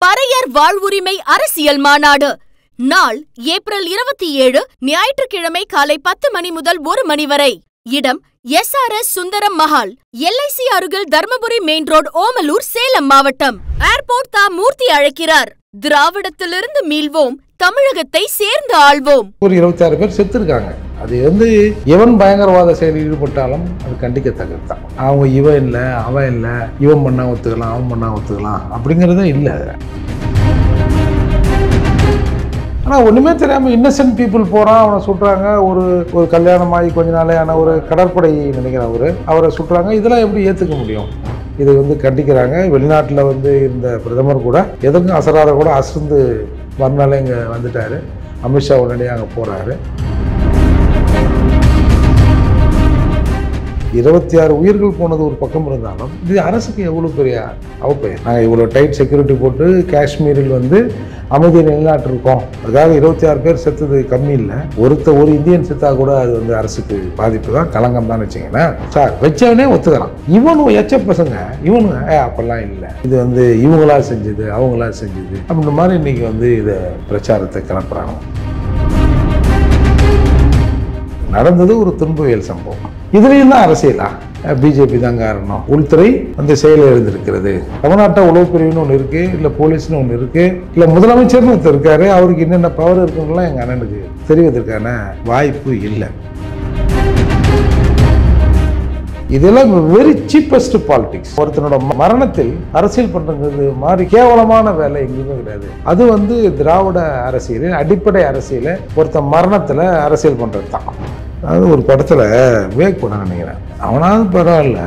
பறையர் வாழ்வுரிமை அரசியல் மாநாடு நாள் ஏப்ரல் 27 ஞாயிற்றுக்கிழமை காலை 10 மணி முதல் 1 மணி வரை. இடம் SRS சுந்தரம் மஹால், LIC அருகில் தர்மபுரி மெயின் ரோடு, ஓமலூர், சேலம் மாவட்டம். ஏர்போர்ட் தா மூர்த்தி அழைக்கிறார். திராவிடத்திலிருந்து மீள்வோம், தமிழகத்தை சேர்ந்து ஆள்வோம். ஒரு 26 பேர் செத்துருக்காங்க. அது எவன் பயங்கரவாத செயலில் ஈடுபட்டாலும் அது கண்டிக்கத்தக்கது தான். அவங்க இவன் இல்லை, அவன் இல்லை, இவன் பண்ணா ஒத்துக்கலாம், அவன் பண்ணா ஒத்துக்கலாம் அப்படிங்கிறதே இல்லை. ஆனால் ஒன்றுமே தெரியாமல் இன்னசென்ட் பீப்புள் போகிறான், அவனை சுட்டுறாங்க. ஒரு கல்யாணமாகி கொஞ்ச நாளையான ஒரு கடற்படை நினைக்கிற அவரை சுட்டுறாங்க. இதெல்லாம் எப்படி ஏற்றுக்க முடியும்? இது கண்டிக்கிறாங்க. வெளிநாட்டில் இருந்த பிரதமர் கூட எதுக்கும் அசராத கூட அசர்ந்து மறுநாளே இங்கே வந்துட்டார். அமித்ஷா உடனடியாக அங்கே போகிறாரு. 26 உயிர்கள் போனது ஒரு பக்கம் இருந்தாலும் இது அரசுக்கு எவ்வளோ பெரிய அவப்பெயர். நாங்கள் இவ்வளோ டைட் செக்யூரிட்டி போட்டு காஷ்மீரில் அமைதியை நிலைநாட்டிருக்கோம். அதுக்காக 26 பேர் செத்தது கம்மி இல்லை. ஒரு இந்தியன் செத்தா கூட அது அரசுக்கு பாதிப்பு தான், களங்கம் தான் வச்சுங்களேன். சார் வச்சவனே ஒத்துக்கிறான். இவனும் எச்ச பசங்க, இவனுங்க அப்பெல்லாம் இல்லை, இது இவங்களா செஞ்சது, அவங்களா செஞ்சது அப்படின்ற மாதிரி இன்னைக்கு இதை பிரச்சாரத்தை கிளப்புறாங்க. நடந்தது ஒரு துன்பவியல் சம்பவம். இதுலேயும் தான் அரசியலா? பிஜேபி தான் காரணம். உள்துறை செயலில் இருந்திருக்கிறது. தமிழ்நாட்டை உளவு பிரிவுன்னு ஒன்று இருக்கு, இல்லை போலீஸ்னு ஒன்று இருக்கு, இல்லை முதலமைச்சர்னு ஒருத்தர் இருக்காரு. அவருக்கு என்னென்ன பவர் இருக்குன்னா எங்கள் அண்ணனுக்கு தெரிவதற்கான வாய்ப்பு இல்லை. இதெல்லாம் வெரி சீப்பஸ்ட் பாலிடிக்ஸ். ஒருத்தனோட மரணத்தில் அரசியல் பண்றது மாதிரி கேவலமான வேலை எங்கேயுமே கிடையாது. அது திராவிட அரசியலில் அடிப்படை அரசியல ஒருத்தன் மரணத்தில் அரசியல் பண்றது தான். அதாவது ஒரு படத்தில் விவேக் படம் நினைக்கிறேன். அவனாவது பரவாயில்ல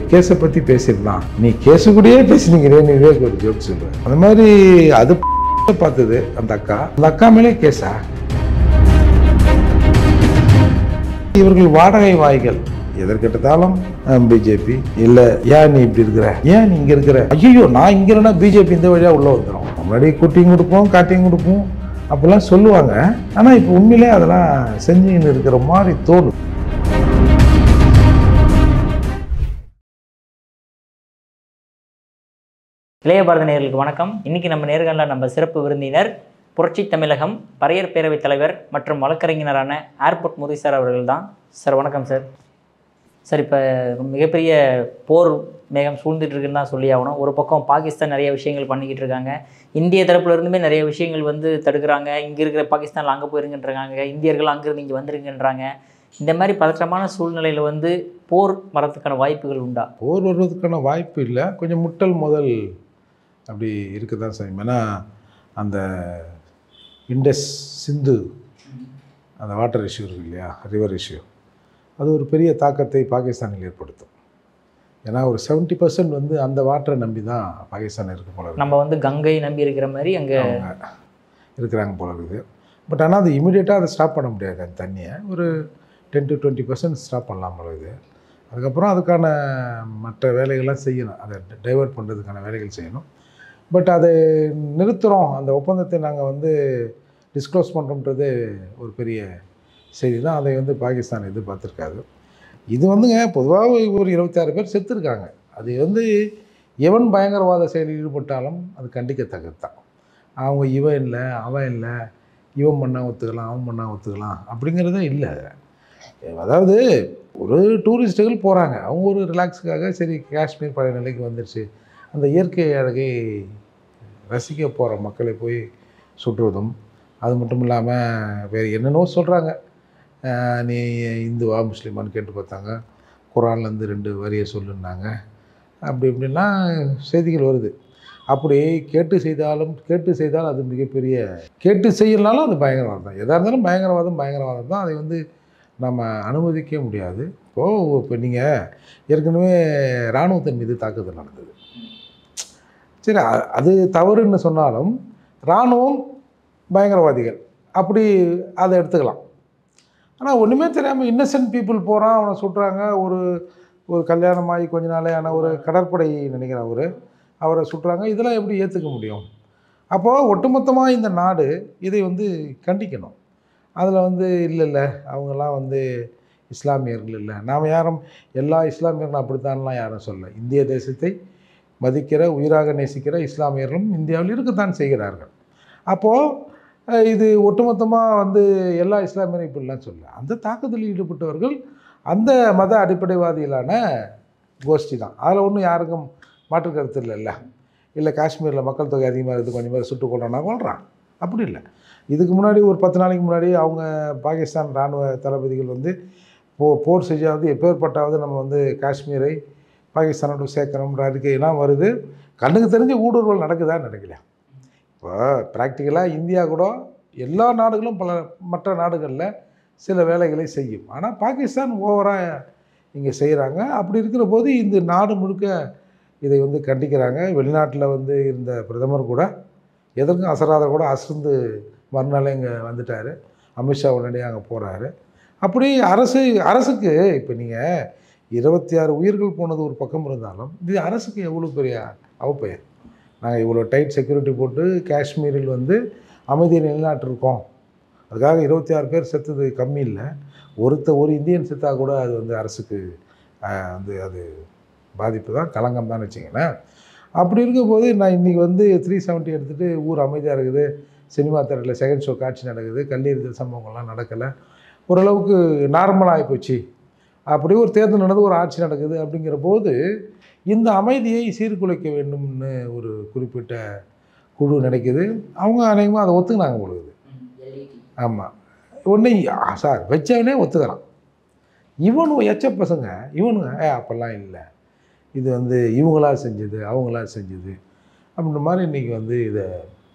கேஸை பற்றி பேசிடலாம், நீ கேஸு கூடயே பேசினீங்களே நீ விவேக் ஒரு ஜோக் சொல்லுவேன். அந்த மாதிரி அது பார்த்தது அந்த அக்கா மேலே கேஸா? இவர்கள் வாடகை வாய்கள் எதற்கெடுத்தாலும் பிஜேபி இல்லை, ஏன் நீ இப்படி இருக்கிற, ஏன் நீ இங்கே இருக்கிற, ஐயோ நான் இங்கே இல்லைன்னா பிஜேபி இந்த வழியாக உள்ளே வந்துடும். முன்னாடி கூட்டியும் கொடுப்போம், காட்டியும் கொடுப்போம் அப்படிலாம் சொல்லுவாங்க. ஆனால் இப்போ உண்மையிலே அதெல்லாம் செஞ்சுன்னு இருக்கிற மாதிரி தோணும். இளைய பாரத நேயர்களுக்கு வணக்கம். இன்னைக்கு நம்ம நேர்காணலில் நம்ம சிறப்பு விருந்தினர் புரட்சி தமிழகம் பறையர் பேரவைத் தலைவர் மற்றும் வழக்கறிஞரான ஏர்போர்ட் மூர்த்தி சார் அவர்கள் தான். சார் வணக்கம் சார். சார் இப்போ மிகப்பெரிய போர் மேகம் சூழ்ந்துட்டு இருக்குன்னு தான் சொல்லி ஆகணும். ஒரு பக்கம் பாகிஸ்தான் நிறைய விஷயங்கள் பண்ணிக்கிட்டு இருக்காங்க, இந்திய தரப்புல இருந்துமே நிறைய விஷயங்கள் தடுக்கிறாங்க. இங்கே இருக்கிற பாகிஸ்தானில் அங்கே போயிருங்கன்றாங்க, இந்தியர்கள் அங்கேருந்து இங்கே வந்துருங்கன்றாங்க. இந்த மாதிரி பதற்றமான சூழ்நிலையில் போர் வரதுக்கான வாய்ப்புகள் உண்டா? போர் வருவதற்கான வாய்ப்பு இல்லை, கொஞ்சம் முட்டல் முதல் அப்படி இருக்க தான் செய்யும். ஏன்னா அந்த இண்டஸ் சிந்து அந்த வாட்டர் இஷ்யூ இருக்கு இல்லையா, ரிவர் இஷ்யூ, அது ஒரு பெரிய தாக்கத்தை பாகிஸ்தானில் ஏற்படுத்தும். ஏன்னா ஒரு 70% அந்த வாட்டரை நம்பி தான் பாகிஸ்தான் இருக்க போல இருக்குது. நம்ம கங்கை நம்பி இருக்கிற மாதிரி அங்கே இருக்கிறாங்க போல இருக்குது. பட் ஆனால் அது இமீடியட்டாக அதை ஸ்டாப் பண்ண முடியாது. அந்த தண்ணியை ஒரு 10 to 20% ஸ்டாப் பண்ணலாம் போல இருக்குது. அதுக்கப்புறம் அதுக்கான மற்ற வேலைகள்லாம் செய்யணும், அதை டைவெர்ட் பண்ணுறதுக்கான வேலைகள் செய்யணும். பட் அதை நிறுத்துகிறோம், அந்த ஒப்பந்தத்தை நாங்கள் டிஸ்க்ளோஸ் பண்ணுறோன்றது ஒரு பெரிய செய்தி தான். அதை பாகிஸ்தான் எதிர்பார்த்துருக்காது. இது பொதுவாக ஒரு 26 பேர் செத்துருக்காங்க. அது எவன் பயங்கரவாத செயலில் ஈடுபட்டாலும் அது கண்டிக்கத்தக்கது தான். அவங்க இவன் இல்லை, அவன் இல்லை, இவன் பண்ணால் ஒத்துக்கலாம், அவன் பண்ணால் ஒத்துக்கலாம் அப்படிங்கிறதே இல்லை. அதாவது ஒரு டூரிஸ்ட்டுகள் போகிறாங்க, அவங்க ஒரு ரிலாக்ஸுக்காக சரி காஷ்மீர் பழைய நிலைக்கு வந்துடுச்சு, அந்த இயற்கை அழகை ரசிக்க போகிற மக்களை போய் சுற்றுவதும், அது மட்டும் இல்லாமல் வேறு என்னென்னோ சொல்கிறாங்க. நீ இந்துவா முஸ்லீமான்னு கேட்டு பார்த்தாங்க, குரான்லேருந்து 2 வரியை சொல்லுன்னாங்க, அப்படி இப்படின்லாம் செய்திகள் வருது. அப்படி கேட்டு செய்தால் அது மிகப்பெரிய, கேட்டு செய்யலனாலும் அது பயங்கரவாதம் தான். எதாக இருந்தாலும் பயங்கரவாதம் தான். அதை நம்ம அனுமதிக்க முடியாது. இப்போ நீங்கள் ஏற்கனவே இராணுவத்தின் மீது தாக்குதல் நடந்தது. சரி, அது தவறுன்னு சொன்னாலும் இராணுவம் பயங்கரவாதிகள் அப்படி அதை எடுத்துக்கலாம். ஆனால் ஒன்றுமே தெரியாமல் இன்னசென்ட் பீப்புள் போகிறான், அவனை சுட்டுறாங்க. ஒரு கல்யாணமாகி கொஞ்ச நாளையான ஒரு கடற்படை நினைக்கிற அவரை சுட்டுறாங்க. இதெல்லாம் எப்படி ஏற்றுக்க முடியும்? அப்போது ஒட்டுமொத்தமாக இந்த நாடு இதை கண்டிக்கணும். அதில் இல்லை அவங்கெல்லாம் இஸ்லாமியர்கள் இல்லை, நாம் யாரும் எல்லா இஸ்லாமியர்களும் அப்படித்தான்லாம் யாரும் சொல்ல. இந்திய தேசத்தை மதிக்கிற, உயிராக நேசிக்கிற இஸ்லாமியர்களும் இந்தியாவில் இருக்கத்தான் செய்கிறார்கள். அப்போது இது ஒட்டுமொத்தமாக வந்து எல்லா இஸ்லாமியரும் இப்படிலாம் சொல்லல. அந்த தாக்குதலில் ஈடுபட்டவர்கள் அந்த மத அடிப்படைவாதிகளான கோஷ்டி தான். அதில் ஒன்றும் யாருக்கும் மாற்று கருத்து இல்லைல்ல. இல்லை காஷ்மீரில் மக்கள் தொகை அதிகமாக இருக்குது, கொஞ்சம் பேர் சுட்டு கொள்றான்னா கொள்கிறான், அப்படி இல்லை. இதுக்கு முன்னாடி ஒரு 10 நாளைக்கு முன்னாடி அவங்க பாகிஸ்தான் இராணுவ தளபதிகள் வந்து போர் செஞ்சாவது எப்பேற்பட்டாவது நம்ம வந்து காஷ்மீரை பாகிஸ்தானோட சேர்க்கணுன்ற அறிக்கையெல்லாம் வருது. கண்ணுக்கு தெரிஞ்ச ஊடுருவல் நடக்குதா நடக்கலையா? இப்போ ப்ராக்டிக்கலாக இந்தியா கூட எல்லா நாடுகளும் பல மற்ற நாடுகளில் சில வேலைகளை செய்யும். ஆனால் பாகிஸ்தான் ஓவராக இங்கே செய்கிறாங்க. அப்படி இருக்கிற போது இந்த நாடு முழுக்க இதை வந்து கண்டிக்கிறாங்க. வெளிநாட்டில் வந்து இருந்த பிரதமர் கூட எதற்கும் அசராத கூட அசர்ந்து மறுநாளே இங்கே வந்துட்டார். அமித்ஷா உடனடியாக அங்கே போகிறாரு. அப்படி அரசுக்கு இப்போ நீங்கள் 26 உயிர்கள் போனது ஒரு பக்கம் இருந்தாலும் இது அரசுக்கு எவ்வளோ பெரிய அவப்பெயர். நாங்கள் இவ்வளோ டைட் செக்யூரிட்டி போட்டு காஷ்மீரில் வந்து அமைதியை நிலைநாட்டிருக்கோம், அதுக்காக 26 பேர் செத்தது கம்மி இல்லை. ஒரு இந்தியன் செத்தா கூட அது வந்து அரசுக்கு வந்து அது பாதிப்பு தான், களங்கம் தான் வச்சிங்களேன். அப்படி இருக்கும்போது நான் இன்றைக்கி வந்து 370 எடுத்துகிட்டு ஊர் அமைதியாக இருக்குது, சினிமா தியேட்டரில் செகண்ட் ஷோ காட்சி நடக்குது, கல்லெறிதல் சம்பவங்கள்லாம் நடக்கலை, ஓரளவுக்கு நார்மலாகி போச்சு. அப்படி ஒரு தேர்தல் நடந்து ஒரு ஆட்சி நடக்குது. அப்படிங்கிற போது இந்த அமைதியை சீர்குலைக்க வேண்டும்னு ஒரு குறிப்பிட்ட குழு நினைக்குது. அவங்க அநேகமாக அதை ஒத்துக்கினாங்க பொழுது. ஆமாம், ஒன்று சார் வச்சவனே ஒத்துக்கிறான். இவனும் எச்ச பசங்க இவனுங்க அப்போல்லாம் இல்லை, இது வந்து இவங்களா செஞ்சது அவங்களா செஞ்சது அப்படின்ற மாதிரி இன்றைக்கி வந்து இதை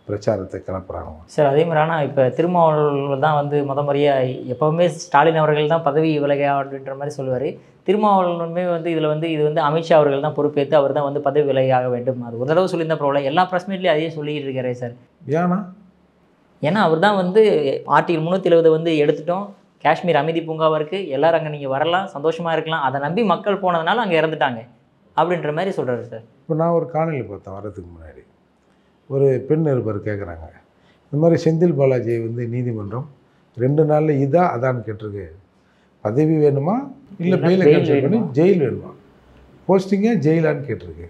பிரச்சாரத்தை கிளப்புறாங்க சார். அதே மாதிரி ஆனால் இப்போ திருமாவளவன் தான் வந்து முறையாக எப்போவுமே ஸ்டாலின் அவர்கள் தான் பதவி விலக அப்படின்ற மாதிரி சொல்லுவார். திருமாவளவனுமே வந்து இதில் வந்து இது வந்து அமித்ஷா அவர்கள் தான் பொறுப்பேற்று அவர் தான் வந்து பதவி விலக வேண்டும். அது ஒரு தடவை சொல்லியிருந்த ப்ராப்ளம் எல்லா ப்ரெஸ் மீட்லேயும் அதையே சொல்லிட்டு இருக்கிறேன் சார். ஏன்னா அவர் தான் வந்து ஆர்டிகல் 370 வந்து எடுத்துட்டோம், காஷ்மீர் அமைதி பூங்காவாக இருக்குது, எல்லோரும் அங்கே நீங்கள் வரலாம், சந்தோஷமாக இருக்கலாம், அதை நம்பி மக்கள் போனதுனால அங்கே இறந்துட்டாங்க அப்படின்ற மாதிரி சொல்கிறாரு சார். இப்போ நான் ஒரு காணொலி பார்த்தேன் வரதுக்கு முன்னாடி. ஒரு பெண் நிருபர் கேட்குறாங்க, இந்த மாதிரி செந்தில் பாலாஜியை வந்து நீதிமன்றம் 2 நாளில் இதா அதான்னு கேட்டிருக்கு, பதவி வேணுமா இல்லை பெயிலை கேன்சல் பண்ணி ஜெயில் வேணுமா, போஸ்டிங்காக ஜெயிலான்னு கேட்டிருக்கு.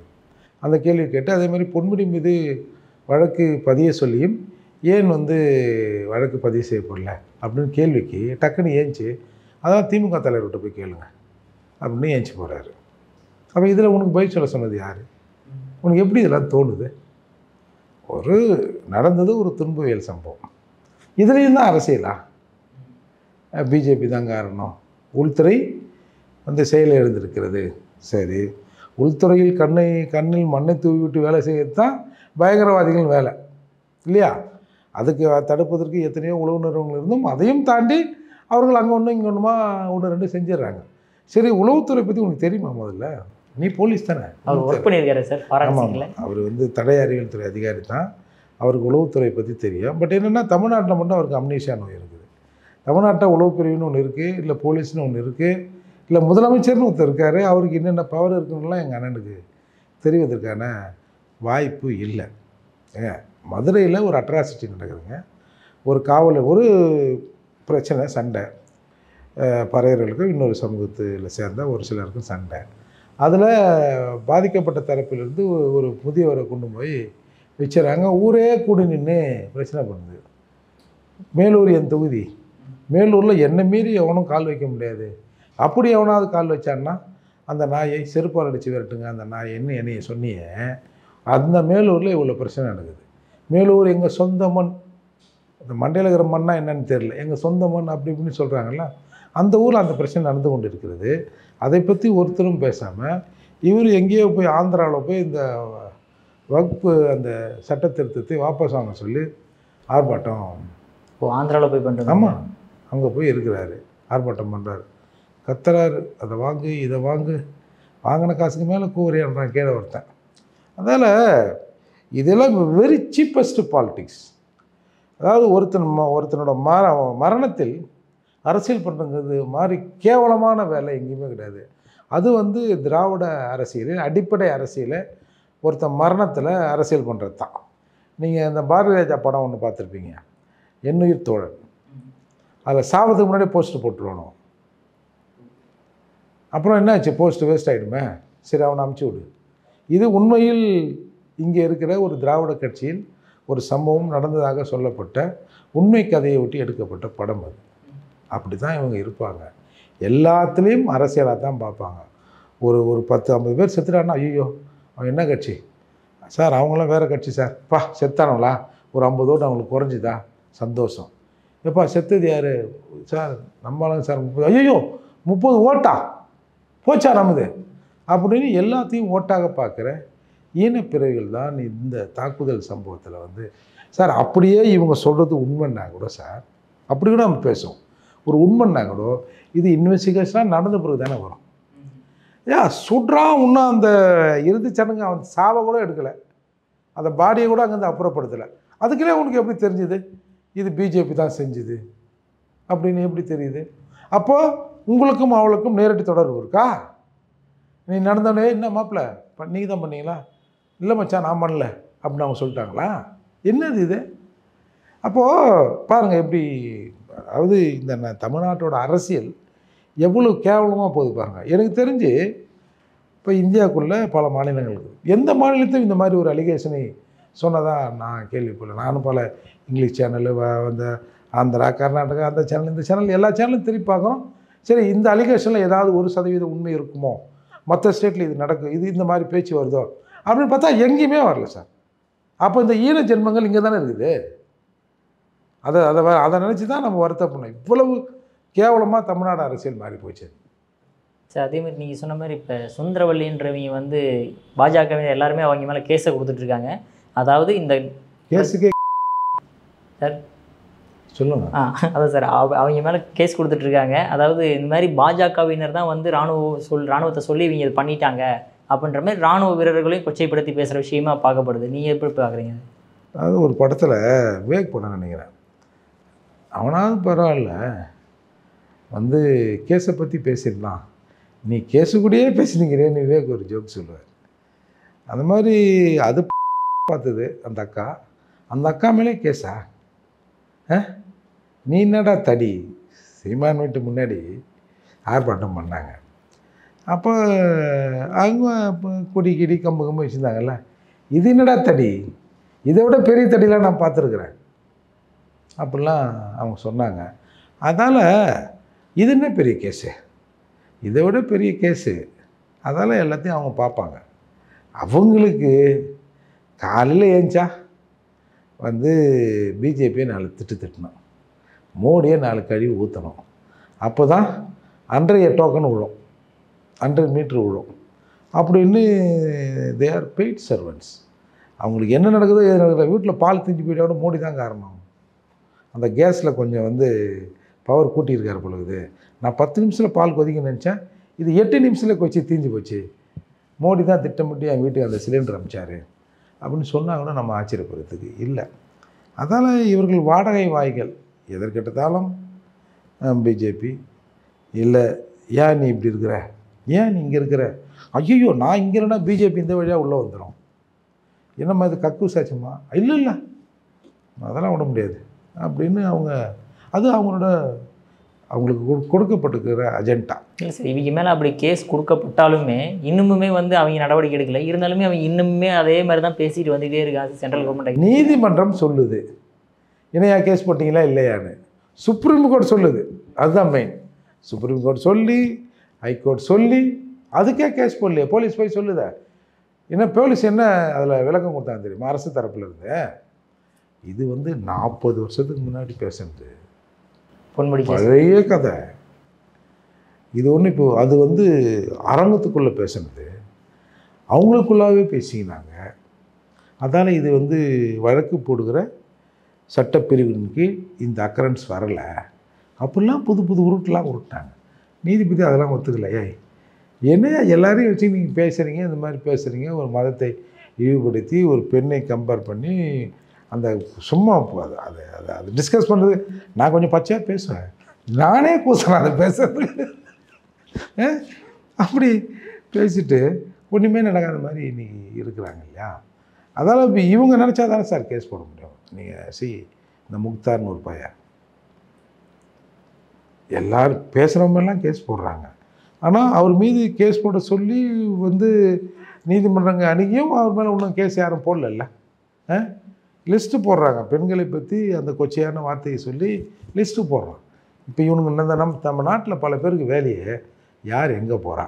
அந்த கேள்வி கேட்டு அதே மாதிரி பொன்முடி மீது வழக்கு பதிய சொல்லியும் ஏன் வந்து வழக்கு பதிவு செய்யப்படல அப்படின்னு கேள்விக்கு டக்குன்னு ஏஞ்சி அதான் திமுக தலைவர்கிட்ட போய் கேளுங்க அப்படின்னு ஏஞ்சி போகிறாரு. அப்போ இதில் உனக்கு பதில் சொல்ல சொன்னது யார்? உனக்கு எப்படி இதெல்லாம் தோணுது? ஒரு நடந்தது ஒரு துன்பவியல் சம்பவம், இதுலேயும் தான் அரசியலா? பிஜேபி தான் காரணம், உள்துறை வந்து செயல் எழுந்திருக்கிறது. சரி, உள்துறையில் கண்ணில் மண்ணை தூவி விட்டு வேலை செய்யறது தான் பயங்கரவாதிகள் வேலை இல்லையா? அதுக்கு தடுப்பதற்கு எத்தனையோ உளவு நிறுவனங்கள் இருந்தும் அதையும் தாண்டி அவர்கள் அங்கே ஒன்று இங்கே ஒன்றுமா 1-2 செஞ்சிடறாங்க. சரி, உளவுத்துறை பற்றி உனக்கு தெரியுமா? முதல்ல நீ போலீஸ் தானே. அவர் ஒர்க் பண்ணியிருக்காரு சார். ஆமாம், அவர் வந்து தடய அறிவியல் துறை அதிகாரி தான், அவருக்கு உளவுத்துறை பற்றி தெரியும். பட் என்னென்னா தமிழ்நாட்டில் மட்டும் அவருக்கு அம்னீஷியா நோய் இருக்குது. தமிழ்நாட்டில் உளவு பிரிவுன்னு ஒன்று இருக்குது, இல்லை போலீஸ்னு ஒன்று இருக்குது, இல்லை முதலமைச்சர்னு ஒருத்தர் இருக்கார், அவருக்கு என்னென்ன பவர் இருக்குன்னுலாம் எங்கள் அண்ணனுக்கு தெரிவதற்கான வாய்ப்பு இல்லை. மதுரையில் ஒரு அட்ராசிட்டி நடக்குதுங்க. ஒரு காவலர், ஒரு பிரச்சனை, சண்டை, பறையர்களுக்கும் இன்னொரு சமூகத்தில் சேர்ந்த ஒரு சிலருக்கும் சண்டை. அதில் பாதிக்கப்பட்ட தரப்பிலிருந்து ஒரு முதியவரை கொண்டு போய் வச்சுறாங்க. ஊரே கூடி நின்று பிரச்சனை பண்ணுது. மேலூர் என் தொகுதி, மேலூரில் என்னை மீறி எவனும் கால் வைக்க முடியாது, அப்படி எவனாவது கால் வச்சான்னா அந்த நாயை செருப்பால் அடித்து விரட்டுங்க, அந்த நாய் என்ன என்னைய சொன்னியே. அந்த மேலூரில் இவ்வளோ பிரச்சனை நடக்குது. மேலூர் எங்கள் சொந்த மண், அந்த மண்டையில் இருக்கிற மண்ணா என்னன்னு தெரியல, எங்கள் சொந்த மண் அப்படி இப்படின்னு சொல்கிறாங்கல்ல, அந்த ஊரில் அந்த பிரச்சனை நடந்து கொண்டு இருக்கிறது. அதை பற்றி ஒருத்தரும் பேசாமல் இவர் எங்கேயோ போய் ஆந்திராவில் போய் இந்த வகுப்பு அந்த சட்ட திருத்தத்தை வாபஸ் வாங்க சொல்லி ஆர்ப்பாட்டம். ஆந்திராவில் போய் பண்ணுறாங்க. ஆமாம், அங்கே போய் இருக்கிறாரு, ஆர்ப்பாட்டம் பண்ணுறாரு, கத்துறாரு, அதை வாங்கு இதை வாங்கு, வாங்கின காசுக்கு மேலே கூறியான்றான் கீழே ஒருத்தன். அதனால் இதெல்லாம் வெரி சீப்பஸ்ட்டு பாலிட்டிக்ஸ். அதாவது ஒருத்தனோட மரணத்தில் அரசியல் பண்ணுறது மாதிரி கேவலமான வேலை எங்கேயுமே கிடையாது. அது வந்து திராவிட அரசியலில் அடிப்படை அரசியலை ஒருத்தன் மரணத்தில் அரசியல் பண்ணுறது தான். நீங்கள் இந்த பாரதி ராஜா படம் ஒன்று பார்த்துருப்பீங்க, என்னுயிர் தோழன். அதில் சாவதுக்கு முன்னாடி போஸ்ட்டு போட்டுருவானோ, அப்புறம் என்ன ஆச்சு, போஸ்ட்டு வேஸ்ட் ஆகிடுமே, சரி அவனை அமுச்சு விடு. இது உண்மையில் இங்கே இருக்கிற ஒரு திராவிட கட்சியில் ஒரு சம்பவம் நடந்ததாக சொல்லப்பட்ட உண்மை கதையை ஒட்டி எடுக்கப்பட்ட படம் அது. அப்படி தான் இவங்க இருப்பாங்க. எல்லாத்துலேயும் அரசியலாக தான் பார்ப்பாங்க. ஒரு 10-50 பேர் செத்துட்டான்னா, ஐயோ அவன் என்ன கட்சி சார், அவங்களாம் வேறு கட்சி சார், செத்தானவங்களா, ஒரு 50 ஓட்டு அவங்களுக்கு குறைஞ்சிதா, சந்தோஷம். எப்பா செத்தது யார் சார், நம்மளாங்க சார் 30, ஐயோ 30 ஓட்டா போச்சா நமது அப்படின்னு எல்லாத்தையும் ஓட்டாக பார்க்குற ஈனப்பிறவிகள் தான் இந்த தாக்குதல் சம்பவத்தில் சார். அப்படியே இவங்க சொல்கிறது உண்மைன்னா கூட சார், அப்படி கூட நம்ம பேசுவோம். ஒரு உண்மைன்னா கூட இது இன்வெஸ்டிகேஷனாக நடந்த பிறகு தானே வரும். சுட்றான் இன்னும் அந்த இறுதி சடங்கு அவன் சாவை கூட எடுக்கலை, அந்த பாடியை கூட அங்கேருந்து அப்புறப்படுத்தலை. அதுக்குள்ளே உனக்கு எப்படி தெரிஞ்சுது இது பிஜேபி தான் செஞ்சுது அப்படின்னு எப்படி தெரியுது? அப்போது உங்களுக்கும் அவளுக்கும் நேரடி தொடர்பு இருக்கா? நீ நடந்தவனே என்ன மாப்பிள்ள நீங்கள் தான் பண்ணீங்களா? இல்லை மச்சான் நான் பண்ணல அப்படின்னு அவங்க சொல்லிட்டாங்களா? என்னது இது? அப்போது பாருங்கள் எப்படி, அதாவது இந்த தமிழ்நாட்டோட அரசியல் எவ்வளோ கேவலமாக போகுது பாருங்கள். எனக்கு தெரிஞ்சு இப்போ இந்தியாவுக்குள்ளே பல மாநிலங்களுக்கு எந்த மாநிலத்தையும் இந்த மாதிரி ஒரு அலிகேஷனை சொன்னதாக நான் கேள்விப்படல. நானும் பல இங்கிலீஷ் சேனலு அந்த ஆந்திரா, கர்நாடகா, அந்த சேனல் இந்த சேனல் எல்லா சேனலும் திருப்பி பார்க்குறோம். சரி, இந்த அலிகேஷனில் ஏதாவது 1% உண்மை இருக்குமோ, மற்ற ஸ்டேட்டில் இது நடக்கும், இது இந்த மாதிரி பேச்சு வருதோ அப்படின்னு பார்த்தா எங்கேயுமே வரல சார். அப்போ இந்த ஈன ஜென்மங்கள் இங்கே தானே இருக்குது. அதை நினச்சி தான் நம்ம வருத்தப்படணும். இவ்வளவு கேவலமாக தமிழ்நாடு அரசியல் மாறி போச்சு சார். அதேமாதிரி நீங்கள் சொன்ன மாதிரி இப்போ சுந்தரவல்லின்றவங்க பாஜகவினர் எல்லாருமே அவங்க மேலே கேஸை கொடுத்துட்ருக்காங்க. அதாவது இந்த கேஸுக்கே சார் சொல்லுங்க. அதான் சார், அவங்க மேலே கேஸ் கொடுத்துட்ருக்காங்க. அதாவது இந்த மாதிரி பாஜகவினர் தான் இராணுவத்தை சொல்லி இவங்க இது பண்ணிட்டாங்க அப்படின்ற மாதிரி இராணுவ வீரர்களையும் கொச்சைப்படுத்தி பேசுகிற விஷயமா பார்க்கப்படுது. நீங்கள் எப்படி பார்க்குறீங்க? அதாவது ஒரு படத்தில் விவேக் பண்ண நினைக்கிறேன், அவனாவது பரவாயில்ல கேஸை பற்றி பேசிடலாம், நீ கேஸு கூடயே பேசினீங்கிறேன்னு விவேக் ஒரு ஜோக் சொல்லுவார். அந்த மாதிரி அது பார்த்தது அந்த அக்கா மேலே கேஸா? நீ என்னடா தடி, சீமான் வீட்டு முன்னாடி ஆர்ப்பாட்டம் பண்ணாங்க. அப்போ அவங்க கொடி கிடி கம்பு வச்சுருந்தாங்கல்ல, இது என்னடா தடி, இதை விட பெரிய தடியெலாம் நான் பார்த்துருக்குறேன் அப்படிலாம் அவங்க சொன்னாங்க. அதனால் இது என்ன பெரிய கேஸு, இதை விட பெரிய கேஸு, அதெல்லாம் எல்லாத்தையும் அவங்க பார்ப்பாங்க. அவங்களுக்கு காலையில் ஏஞ்சா பிஜேபியை 4 திட்டணும், மோடியை 4 கழுவி ஊற்றணும். அப்போ தான் 100 டோக்கன் விழும், 100 மீட்ரு விழும் அப்படின்னு. They are paid servants. அவங்களுக்கு என்ன நடக்குதோ எது நடக்குதோ, வீட்டில் பால் திஞ்சு போயிட்டோட மோடி தான் காரணம். அந்த கேஸில் கொஞ்சம் பவர் கூட்டியிருக்காரு பொழுது. நான் 10 நிமிஷத்தில் பால் கொதிக்க நினச்சேன், இது 8 நிமிஷத்தில் கொச்சி தீஞ்சு போச்சு, மோடி தான் திட்டமிட்டு என் வீட்டுக்கு அந்த சிலிண்டர் அனுப்பிச்சார் அப்படின்னு சொன்னால் கூட நம்ம ஆச்சரியப்படுறதுக்கு இல்லை. அதால் இவர்கள் வாடகை வாய்கள் எதற்கெடுத்தாலும் பிஜேபி இல்லை, ஏன் நீ இப்படி இருக்கிற, ஏன் நீ இங்கே இருக்கிற, ஐயோ நான் இங்கே இல்லைன்னா பிஜேபி இந்த வழியாக உள்ளே வந்துடும், என்னம்மா இது கக்கூசாச்சும்மா, இல்லை அதெல்லாம் விட முடியாது அப்படின்னு அது அவங்களுக்கு கொடுக்கப்பட்டிருக்கிற அஜெண்டா. இல்லை சார், இவங்க மேலே அப்படி கேஸ் கொடுக்கப்பட்டாலுமே இன்னுமுமே அவங்க நடவடிக்கை எடுக்கலை. இருந்தாலுமே அவங்க இன்னுமே அதே மாதிரி தான் பேசிட்டு வந்துகிட்டே இருக்காங்க. சென்ட்ரல் கவர்மெண்ட் நீதிமன்றம் சொல்லுது இணையா கேஸ் போட்டிங்களா இல்லையான்னு, சுப்ரீம் கோர்ட் சொல்லுது, அதுதான் மெயின். சுப்ரீம் கோர்ட் சொல்லி, ஹைகோர்ட் சொல்லி, அதுக்கே கேஸ் போடலையே, போலீஸ் போய் சொல்லுதா? ஏன்னா போலீஸ் என்ன அதில் விளக்கம் கொடுத்தாங்க தெரியுமா அரசு தரப்பில் இருந்து? இது 40 வருஷத்துக்கு முன்னாடி பேசுனது, பழைய கதை. இது ஒன்று இப்போ அது அரங்கத்துக்குள்ளே பேசுனது, அவங்களுக்குள்ளாவே பேசிக்கினாங்க. அதால் இது வழக்கு போடுகிற சட்டப்பிரிவின் கீழ் இந்த அக்கரன்ஸ் வரலை அப்படிலாம் புது உருட்டெலாம் உருட்டாங்க. நீதிபதி அதெல்லாம் ஒத்துக்கல. என்ன எல்லாரையும் வச்சு நீங்கள் பேசுகிறீங்க, இந்த மாதிரி பேசுகிறீங்க, ஒரு மதத்தை இழிவுபடுத்தி ஒரு பெண்ணை கம்பேர் பண்ணி அந்த சும்மா அதை டிஸ்கஸ் பண்ணுறது. நான் கொஞ்சம் பச்சையாக பேசுவேன், நானே கூசலாம் அதை பேசுறதுக்கு. அப்படி பேசிட்டு ஒன்றுமே நடக்காத மாதிரி இன்னைக்கு இருக்கிறாங்க இல்லையா? அதால் இப்போ இவங்க நினச்சா தானே சார் கேஸ் போட முடியும். நீங்கள் இந்த முக்தார்னு ஒரு பையன், எல்லோரும் பேசுகிறவங்கெல்லாம் கேஸ் போடுறாங்க. ஆனால் அவர் மீது கேஸ் போட சொல்லி நீதிமன்றங்கள் அணுகியும் அவர் மேலே இன்னும் கேஸ் யாரும் போடல. லிஸ்ட்டு போடுறாங்க, பெண்களை பற்றி அந்த கொச்சையான வார்த்தையை சொல்லி லிஸ்ட்டு போடுறான். இப்போ இவனுங்க நம்ம நாட்டில் பல பேருக்கு வேலையை யார் எங்கே போகிறா,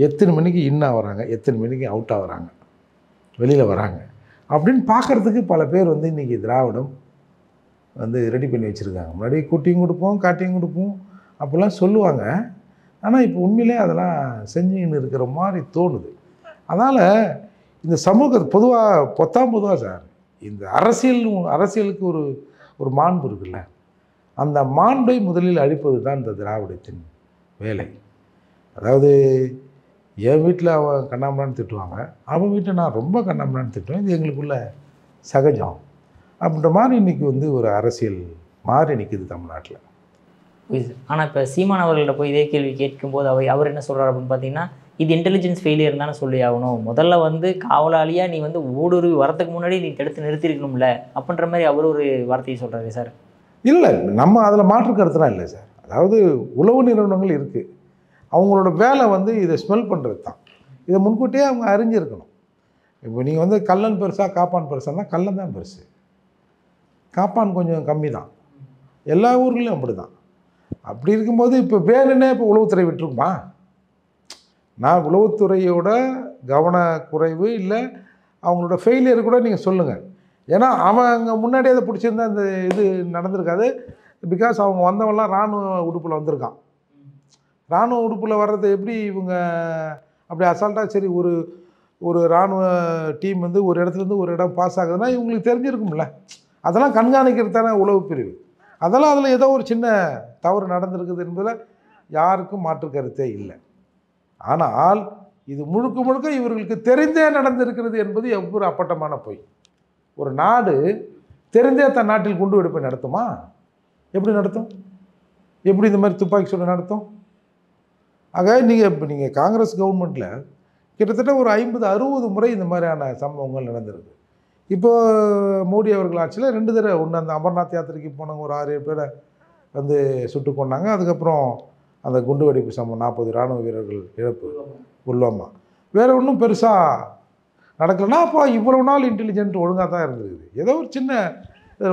எத்தனை மணிக்கு வராங்க, எத்தனை மணிக்கு அவுட் ஆகுறாங்க, வெளியில் வராங்க அப்படின்னு பார்க்குறதுக்கு பல பேர் இன்றைக்கி திராவிடம் ரெடி பண்ணி வச்சுருக்காங்க. முன்னாடி கூட்டியும் கொடுப்போம், காட்டியும் கொடுப்போம் அப்படிலாம் சொல்லுவாங்க. ஆனால் இப்போ உண்மையிலே அதெல்லாம் செஞ்சுக்கின்னு இருக்கிற மாதிரி தோணுது. அதனால் இந்த சமூக பொதுவாக சார், இந்த அரசியலுக்கு ஒரு மாண்பு இருக்குல்ல, அந்த மாண்பை முதலில் அழிப்பது தான் இந்த திராவிடத்தின் வேலை. அதாவது என் வீட்டில் அவன் கண்ணாமண்ணான்னு திட்டுவாங்க, அவன் நான் ரொம்ப கண்ணாமண்ணான்னு திட்டுவேன், இது எங்களுக்குள்ள சகஜம் அப்படின்ற மாதிரி இன்றைக்கி ஒரு அரசியல் மாறி நிற்குது தமிழ்நாட்டில். ஆனால் இப்போ சீமான் அவர்கள்ட்ட போய் இதே கேள்வி கேட்கும்போது அவர் என்ன சொல்கிறார் அப்படின்னு பார்த்தீங்கன்னா, இது இன்டெலிஜென்ஸ் ஃபெயிலியர் தானே சொல்லி ஆகணும், முதல்ல காவலாளியாக நீ ஊடுருவி வரத்துக்கு முன்னாடி நீ தடுத்து நிறுத்திருக்கணும்ல அப்படின்ற மாதிரி அவர் ஒரு வார்த்தையை சொல்கிறாரு சார். இல்லை, நம்ம அதில் மாற்று கருத்துலாம் இல்லை சார். அதாவது உளவு நிறுவனங்கள் இருக்குது, அவங்களோட வேலை இதை ஸ்மெல் பண்ணுறது தான். இதை முன்கூட்டியே அவங்க அறிஞ்சிருக்கணும். இப்போ நீங்கள் கல்லன் பெருசாக காப்பான் பெருசாக தான், கல்லன் தான் பெருசு, காப்பான் கொஞ்சம் கம்மி தான். எல்லா ஊர்களையும் அப்படி தான். அப்படி இருக்கும்போது இப்போ வேணுன்னே இப்போ உளவுத்துறை விட்டுருக்குமா? நான் உளவுத்துறையோட கவனக்குறைவு இல்லை, அவங்களோட ஃபெயிலியர் கூட நீங்கள் சொல்லுங்கள். ஏன்னா அவன் அங்கே முன்னாடியே அதை பிடிச்சிருந்தா இந்த இது நடந்திருக்காது. பிகாஸ் அவங்க வந்தவெல்லாம் இராணுவ உடுப்பில் வந்திருக்கான். இராணுவ உடுப்பில் வர்றது எப்படி இவங்க அப்படி அசால்ட்டாக சரி ஒரு இராணுவ டீம் ஒரு இடத்துலேருந்து ஒரு இடம் பாஸ் ஆகுதுன்னா இவங்களுக்கு தெரிஞ்சிருக்கும்ல. அதெல்லாம் கண்காணிக்கிறது தானே உளவு பிரிவு. அதெல்லாம் அதில் ஏதோ ஒரு சின்ன தவறு நடந்திருக்குது என்பதில் யாருக்கும் மாற்று கருத்தே இல்லை. ஆனால் இது முழுக்க முழுக்க இவர்களுக்கு தெரிந்தே நடந்திருக்கிறது என்பது எவ்வளவு அப்பட்டமான பொய். ஒரு நாடு தெரிந்தே தன் நாட்டில் குண்டு வெடிப்பை நடத்துமா? எப்படி நடத்தும்? எப்படி இந்த மாதிரி துப்பாக்கி சூடு நடத்தும்? ஆக நீங்கள் காங்கிரஸ் கவர்மெண்ட்டில் கிட்டத்தட்ட ஒரு 50-60 முறை இந்த மாதிரியான சம்பவங்கள் நடந்திருக்கு. இப்போ மோடி அவர்கள் ஆட்சியில் 2 தடவை, ஒன்று அந்த அமர்நாத் யாத்திரைக்கு போனவங்க ஒரு 6-7 பேரை சுட்டு கொண்டாங்க. அதுக்கப்புறம் அந்த குண்டு வெடிப்பு சம்பவம் 40 இராணுவ வீரர்கள் இழப்பு புல்வாமா. வேறு ஒன்றும் பெருசாக நடக்கலைன்னா அப்போ இவ்வளோ நாள் இன்டெலிஜென்ட் ஒழுங்காக தான் இருந்திருக்குது. ஏதோ ஒரு சின்ன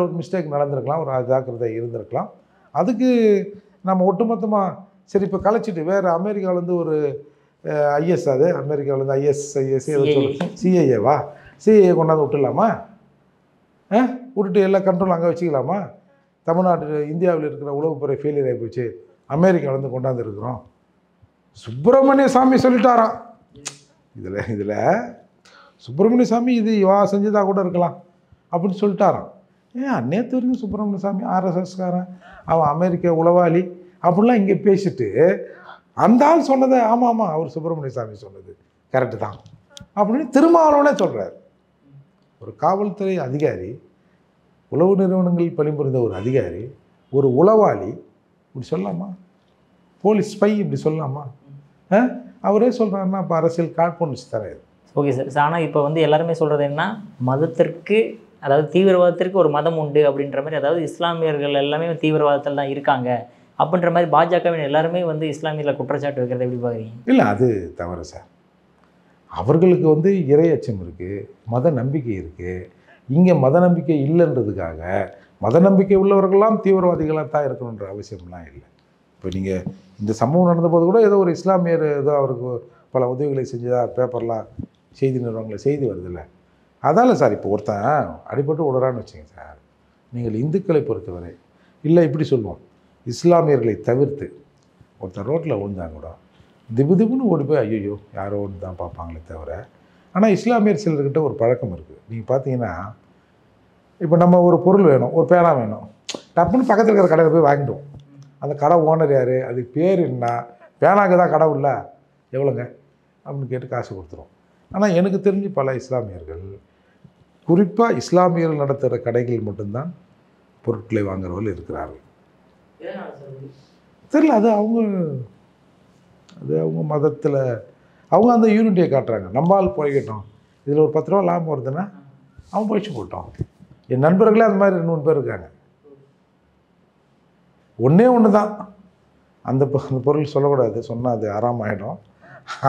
ஒரு மிஸ்டேக் நடந்திருக்கலாம், ஒரு அஜாக்கிரதை இருந்திருக்கலாம். அதுக்கு நம்ம ஒட்டுமொத்தமாக சரி இப்போ கலைச்சிட்டு வேறு அமெரிக்காவிலேருந்து ஒரு ஐஎஸ், அது அமெரிக்காவிலேருந்து ஐஎஸ் ஏதோ சிஐஏவா, சிஐஏ கொண்டாந்து விட்டுடலாமா? விட்டுட்டு எல்லா கண்ட்ரோல் அங்கே வச்சுக்கலாமா? இந்தியாவில் இருக்கிற உளவுத்துறை ஃபெயிலியர் ஆகி போச்சு, அமெரிக்காவிலேருந்து கொண்டாந்து இருக்கிறோம். சுப்பிரமணிய சாமி சொல்லிட்டாராம் இதில் சுப்பிரமணிய சாமி இது இவா செஞ்சதாக கூட இருக்கலாம் அப்படின்னு சொல்லிட்டாரான். நேற்று வரைக்கும் சுப்பிரமணிய சாமி ஆர்எஸ்எஸ்காரன், அவன் அமெரிக்க உளவாளி அப்படிலாம் இங்கே பேசிட்டு அந்த ஆள் சொன்னதை ஆமாம் அவர் சுப்பிரமணிய சாமி சொன்னது கரெக்டு தான் அப்படின்னு திருமாவளவனே சொல்கிறார். ஒரு காவல்துறை அதிகாரி, உளவு நிறுவனங்களில் பணிபுரிந்த ஒரு அதிகாரி, ஒரு உளவாளி இப்படி சொல்லலாமா? போலீஸ் ஸ்பை இப்படி சொல்லலாமா? அவரே சொல்கிறாருன்னா அப்போ அரசியல் காழ்ப்புணர்ச்சி தராது. Okay sir. ஆனால் இப்போ எல்லாருமே சொல்கிறது என்ன, மதத்திற்கு அதாவது தீவிரவாதத்திற்கு ஒரு மதம் உண்டு அப்படின்ற மாதிரி, அதாவது இஸ்லாமியர்கள் எல்லாமே தீவிரவாதத்தில் தான் இருக்காங்க அப்படின்ற மாதிரி பாஜகவின் எல்லாருமே இஸ்லாமியில் குற்றச்சாட்டு வைக்கிறது எப்படி பார்க்குறீங்க? இல்லை, அது தவறு சார். அவர்களுக்கு இறை அச்சம் இருக்குது, மத நம்பிக்கை இருக்குது. இங்கே மத நம்பிக்கை இல்லைன்றதுக்காக மத நம்பிக்கை உள்ளவர்கள்லாம் தீவிரவாதிகளாக தான் இருக்கணுன்ற அவசியம்லாம் இல்லை. இப்போ நீங்கள் இந்த சம்பவம் நடந்தபோது கூட ஏதோ ஒரு இஸ்லாமியர் ஏதோ அவருக்கு பல உதவிகளை செஞ்சதாக பேப்பர்லாம் செய்தி நிறுவனங்களில் செய்தி வருதில்ல. அதால் சார் இப்போ ஒருத்தன் அடிபட்டு விடுறான்னு வச்சுங்க சார், நீங்கள் இந்துக்களை பொறுத்தவரை இல்லை இப்படி சொல்லுவோம், இஸ்லாமியர்களை தவிர்த்து ஒருத்தர் ரோட்டில் விழுந்தாங்க கூட திபுன்னு ஓடி போய் ஐயோ யாரோ ஒன்று தான் பார்ப்பாங்களே தவிர. ஆனால் இஸ்லாமியர் சிலர்கிட்ட ஒரு பழக்கம் இருக்குது. நீங்கள் பார்த்தீங்கன்னா இப்போ நம்ம ஒரு பொருள் வேணும், ஒரு பேனா வேணும், டப்புன்னு பக்கத்தில் இருக்கிற கடையில் போய் வாங்கிடுவோம். அந்த கடை ஓனர் யார், அதுக்கு பேர் என்ன, பேனாக்கு தான் கடை இல்லை, எவ்வளோங்க அப்படின்னு கேட்டு காசு கொடுத்துரும். ஆனால் எனக்கு தெரிஞ்சு பல இஸ்லாமியர்கள், குறிப்பாக இஸ்லாமியர்கள் நடத்துகிற கடைகள் மட்டும்தான் பொருட்களை வாங்குறவர்கள் இருக்கிறார்கள். தெரியல, அது அவங்க மதத்தில் அவங்க அந்த யூனிட்டியை காட்டுறாங்க. நம்மால் போய்கிட்டோம், இதில் ஒரு 10 ரூபா லாபம் வருதுன்னா அவன் போயிடுச்சு போட்டோம். என் நண்பர்களே அந்த மாதிரி 2-3 பேர் இருக்காங்க. ஒன்று தான், அந்த பொருள் சொல்லக்கூடாது, சொன்னால் அது ஆறாம் ஆகிடும்,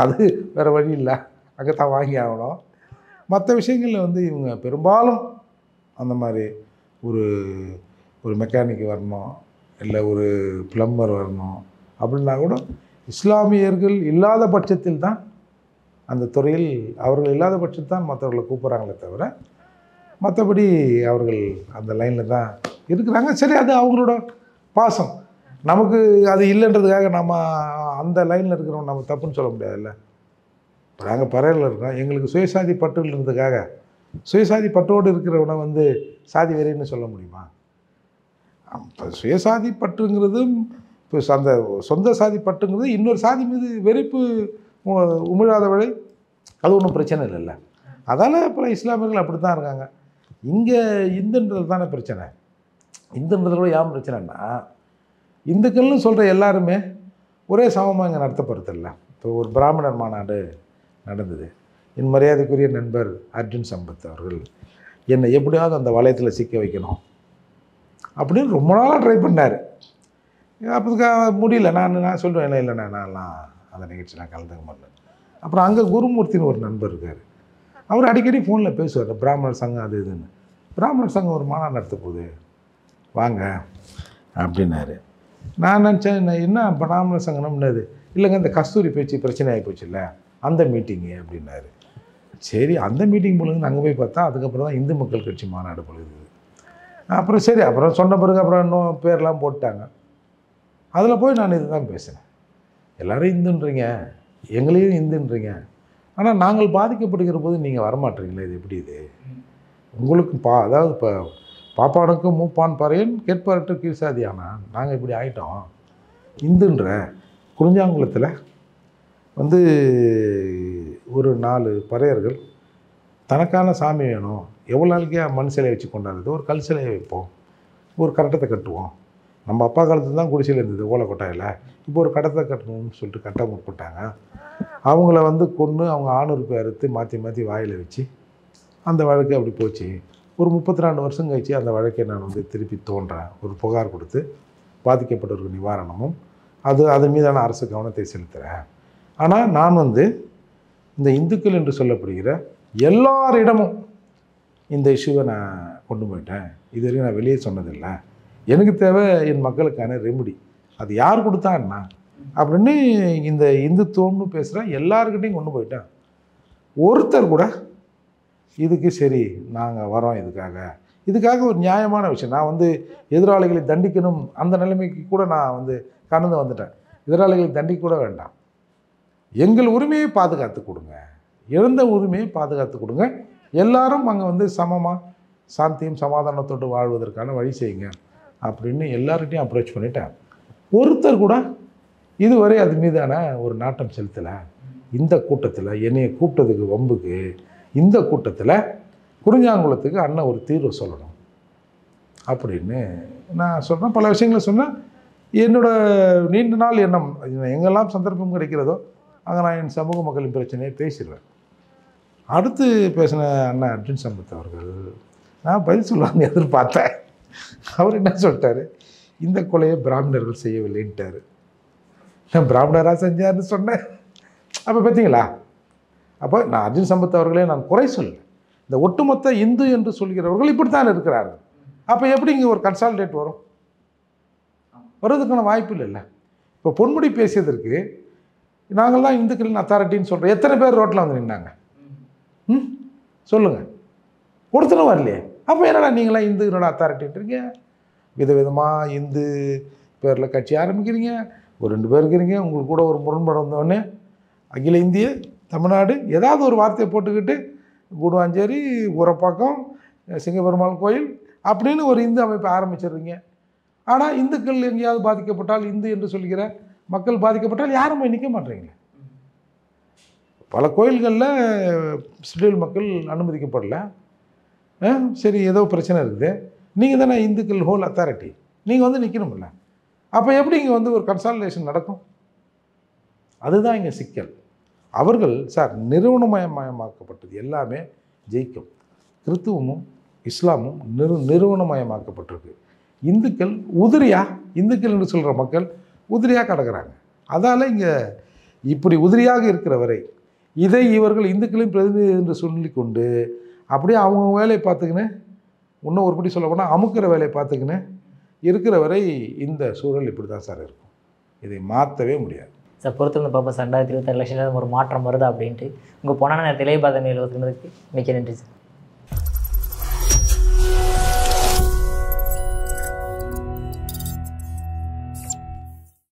அது வேறு வழி இல்லை. அங்கே தான் வாங்கி ஆகணும். மற்ற விஷயங்களில் வந்து இவங்க பெரும்பாலும் அந்த மாதிரி ஒரு ஒரு மெக்கானிக் வரணும், இல்லை ஒரு பிளம்பர் வரணும் அப்படின்னா கூட இஸ்லாமியர்கள் இல்லாத பட்சத்தில் தான் அந்த துறையில் அவர்கள் இல்லாத பட்சத்தில் தான் மற்றவர்களை கூப்பிட்றாங்களே தவிர மற்றபடி அவர்கள் அந்த லைனில் தான் இருக்கிறாங்க. சரி, அது அவங்களோட பாசம். நமக்கு அது இல்லைன்றதுக்காக நம்ம அந்த லைனில் இருக்கிறோம் நம்ம தப்புன்னு சொல்ல முடியாதுல்ல. இப்போ நாங்கள் பறையில் இருக்கோம், எங்களுக்கு சுயசாதி பற்றுன்றதுக்காக சுயசாதி பற்றோடு இருக்கிறவனை வந்து சாதி வெறின்னு சொல்ல முடியுமா? இப்போ சுயசாதி பற்றுங்கிறதும் இப்போ அந்த சொந்த சாதி பற்றுங்கிறது இன்னொரு சாதி மீது வெறுப்பு உமிழாத வழி, அது ஒன்றும் பிரச்சனை இல்லைல்ல. அதால் பல இஸ்லாமியர்கள் அப்படி தான் இருக்காங்க. இங்கே இந்துன்றது தானே பிரச்சனை. இந்துன்றது கூட ஏன் பிரச்சனைன்னா, இந்துக்கள்னு சொல்கிற எல்லாருமே ஒரே சமமாக இங்கே நடத்தப்படுறதில்ல. இப்போ ஒரு பிராமணர் மாநாடு நடந்தது. என் மரியாதைக்குரிய நண்பர் அர்ஜுன் சம்பத் அவர்கள் என்னை எப்படியாவது அந்த வளையத்தில் சிக்க வைக்கணும் அப்படின்னு ரொம்ப நாளாக ட்ரை பண்ணார். அப்போதுக்காக முடியல. நான் சொல்லுவேன், இல்லைண்ணா நான்லாம் அந்த நிகழ்ச்சியெலாம் கலந்துக்க மாட்டேன். அப்புறம் அங்கே குருமூர்த்தின்னு ஒரு நண்பர் இருக்கார். அவர் அடிக்கடி ஃபோனில் பேசுவார், பிராமணர் சங்கம் அது இதுன்னு. பிராமணர் சங்கம் ஒரு மாநாடு நடத்த போகுது வாங்க அப்படின்னாரு. நான் நினச்சேன், என்ன பிராமணர் சங்கம்னது? இல்லைங்க, இந்த கஸ்தூரி பேச்சு பிரச்சனை ஆகி போச்சு இல்லை, அந்த மீட்டிங்கு அப்படின்னாரு. சரி, அந்த மீட்டிங் பொழுது அங்கே போய் பார்த்தா அதுக்கப்புறம் தான் இந்து மக்கள் கட்சி மாநாடு பொழுது. அப்புறம் சரி, அப்புறம் சொன்ன பிறகு அப்புறம் இன்னும் பேர்லாம் போட்டாங்க. அதில் போய் நான் இது தான் பேசினேன். எல்லோரும் இந்துன்றீங்க, எங்களையும் இந்துன்றீங்க, ஆனால் நாங்கள் பாதிக்கப்படுகிற போது நீங்கள் வரமாட்டீங்களே, இது எப்படி இது உங்களுக்கு அதாவது இப்போ பாப்பானுக்கும் மூப்பான் பறையன் கேட்பார்ட்டு கீழ்சாதி. ஆனால் நாங்கள் இப்படி ஆகிட்டோம். இந்துன்ற குறிஞ்சாங்குளத்தில் வந்து ஒரு 4 பறையர்கள் தனக்கான சாமி வேணும், எவ்வளோ நாளைக்கே மண் சிலையை வச்சு கொண்டாடுறது, ஒரு கல் சிலையை வைப்போம், ஒரு கட்டத்தை கட்டுவோம். நம்ம அப்பா காலத்தில் தான் குடிசையில் இருந்தது ஓலை கொட்டாயில், இப்போ ஒரு கட்டத்தை கட்டணும்னு சொல்லிட்டு கட்ட முற்பட்டாங்க. அவங்கள வந்து கொன்று அவங்க ஆணுறுப்பை அறுத்து மாற்றி மாற்றி வாயில் வச்சு அந்த வழக்கு அப்படி போச்சு. ஒரு 32 வருஷம் கழிச்சு அந்த வழக்கை நான் வந்து திருப்பி தோன்றேன், ஒரு புகார் கொடுத்து பாதிக்கப்பட்டவருக்கு நிவாரணமும் அது மீதான அரசு கவனத்தை செலுத்துகிறேன். ஆனால் நான் வந்து இந்த இந்துக்கள் என்று சொல்லப்படுகிற எல்லாரிடமும் இந்த இஷ்யூவை நான் கொண்டு போயிட்டேன். இது வரைக்கும் நான் வெளியே சொன்னதில்லை. எனக்கு தேவை என் மக்களுக்கான ரெமெடி. அது யார் கொடுத்தான்னா அப்படின்னு இந்த இந்துத்துவம்னு பேசுகிற எல்லாருக்கிட்டையும் கொண்டு போயிட்டேன். ஒருத்தர் கூட இதுக்கு சரி நாங்கள் வரோம் இதுக்காக ஒரு நியாயமான விஷயம். நான் வந்து எதிராளிகளை தண்டிக்கணும் அந்த நிலைமைக்கு கூட நான் வந்து கடந்து வந்துட்டேன். எதிராளிகளை தண்டிக்க கூட வேண்டாம், எங்கள் உரிமையை பாதுகாத்து கொடுங்க, இழந்த உரிமையை பாதுகாத்து கொடுங்க, எல்லாரும் அங்கே வந்து சமமாக சாந்தியும் சமாதானத்தோடு வாழ்வதற்கான வழி செய்யுங்க அப்படின்னு எல்லார்கிட்டையும் அப்ரோச் பண்ணிட்டேன். ஒருத்தர் கூட இதுவரை அது மீதான ஒரு நாட்டம் செலுத்தலை. இந்த கூட்டத்தில் என்னையை கூப்பிட்டதுக்கு வம்புக்கு இந்த கூட்டத்தில் குறிஞ்சாங்குளத்துக்கு அண்ணன் ஒரு தீர்வு சொல்லணும் அப்படின்னு நான் சொல்கிறேன். பல விஷயங்களை சொன்னேன். என்னோடய நீண்ட நாள் எண்ணம், எங்கெல்லாம் சந்தர்ப்பம் கிடைக்கிறதோ அங்கே நான் என் சமூக மக்களின் பிரச்சனையை பேசிடுவேன். அடுத்து பேசின அண்ணன் அர்ஜுன் சம்பத் அவர்கள் நான் பதில் சொல்லுவாங்க எதிர்பார்த்தேன். அவர் என்ன சொல்லிட்டாரு, இந்த கொலையை பிராமணர்கள் செய்யவில்லைன்ட்டார். நான் பிராமணராக செஞ்சார்னு சொன்னேன். அப்போ பார்த்தீங்களா, அப்போ நான் அர்ஜுன் சம்பத் அவர்களே நான் குறை சொல்லலை. இந்த ஒட்டுமொத்த இந்து என்று சொல்கிறவர்கள் இப்படித்தான் இருக்கிறார்கள். அப்போ எப்படி இங்கே ஒரு கன்சால்டேட் வரும்? வர்றதுக்கான வாய்ப்பு இல்லைல்ல. இப்போ பொன்முடி பேசியதற்கு நாங்கள் தான் இந்துக்களின் அத்தாரிட்டின்னு சொல்கிறோம். எத்தனை பேர் ரோட்டில் வந்து நின்னாங்க? சொல்லுங்கள், ஒருத்தரும் வரலையே. அப்போ என்னடா நீங்களாம் இந்துக்களோட அத்தாரிட்டின்றீங்க? விதவிதமாக இந்து பேரில் கட்சி ஆரம்பிக்கிறீங்க, ஒரு 2 பேர் இருக்கிறீங்க, உங்களுக்கு கூட ஒரு முரண்பாடு வந்தோடனே அகில இந்திய தமிழ்நாடு ஏதாவது ஒரு வார்த்தையை போட்டுக்கிட்டு கூடுவாஞ்சேரி ஊரப்பாக்கம் சிங்கப்பெருமாள் கோயில் அப்படின்னு ஒரு இந்து அமைப்பை ஆரம்பிச்சிடுறீங்க. ஆனால் இந்துக்கள் எங்கேயாவது பாதிக்கப்பட்டால், இந்து என்று சொல்கிற மக்கள் பாதிக்கப்பட்டால் யாரும் போய் நிற்க மாட்டேறீங்க. பல கோயில்களில் ஷெட்யூல் மக்கள் அனுமதிக்கப்படல. சரி, ஏதோ பிரச்சனை இருக்குது, நீங்கள் தானே இந்துக்கள் ஹோல் அத்தாரிட்டி, நீங்கள் வந்து நிற்கணும்ல. அப்போ எப்படி இங்கே வந்து ஒரு கன்சாலிடேஷன் நடக்கும்? அதுதான் இங்கே சிக்கல். அவர்கள் சார் நிறுவனமயமாக்கப்பட்டது எல்லாமே ஜெயிக்கும். கிறித்துவமும் இஸ்லாமும் நிறுவனமயமாக்கப்பட்டிருக்கு. இந்துக்கள் இந்துக்கள் என்று சொல்கிற மக்கள் உதிரியாக கிடக்கிறாங்க. அதால் இங்கே இப்படி உதிரியாக இருக்கிற வரை இதை இவர்கள் இந்துக்களின் பிரதிநிதி என்று சொல்லிக்கொண்டு அப்படியே அவங்க வேலையை பார்த்துக்கின்னு, இன்னும் ஒருபடி சொல்ல போனால் அமுக்கிற வேலையை பார்த்துக்கின்னு இருக்கிற வரை இந்த சூழல் இப்படி தான் சார் இருக்கும். இதை மாற்றவே முடியாது சார். பொறுத்திருந்த பார்ப்போம் சார். 2026 எலெக்ஷனில் ஒரு மாற்றம் வருதா அப்படின்ட்டு. உங்கள் பொன்னான நேரத்தில் இளைய பாதை நிலவரத்துக்கு மிக்க நன்றி சார்.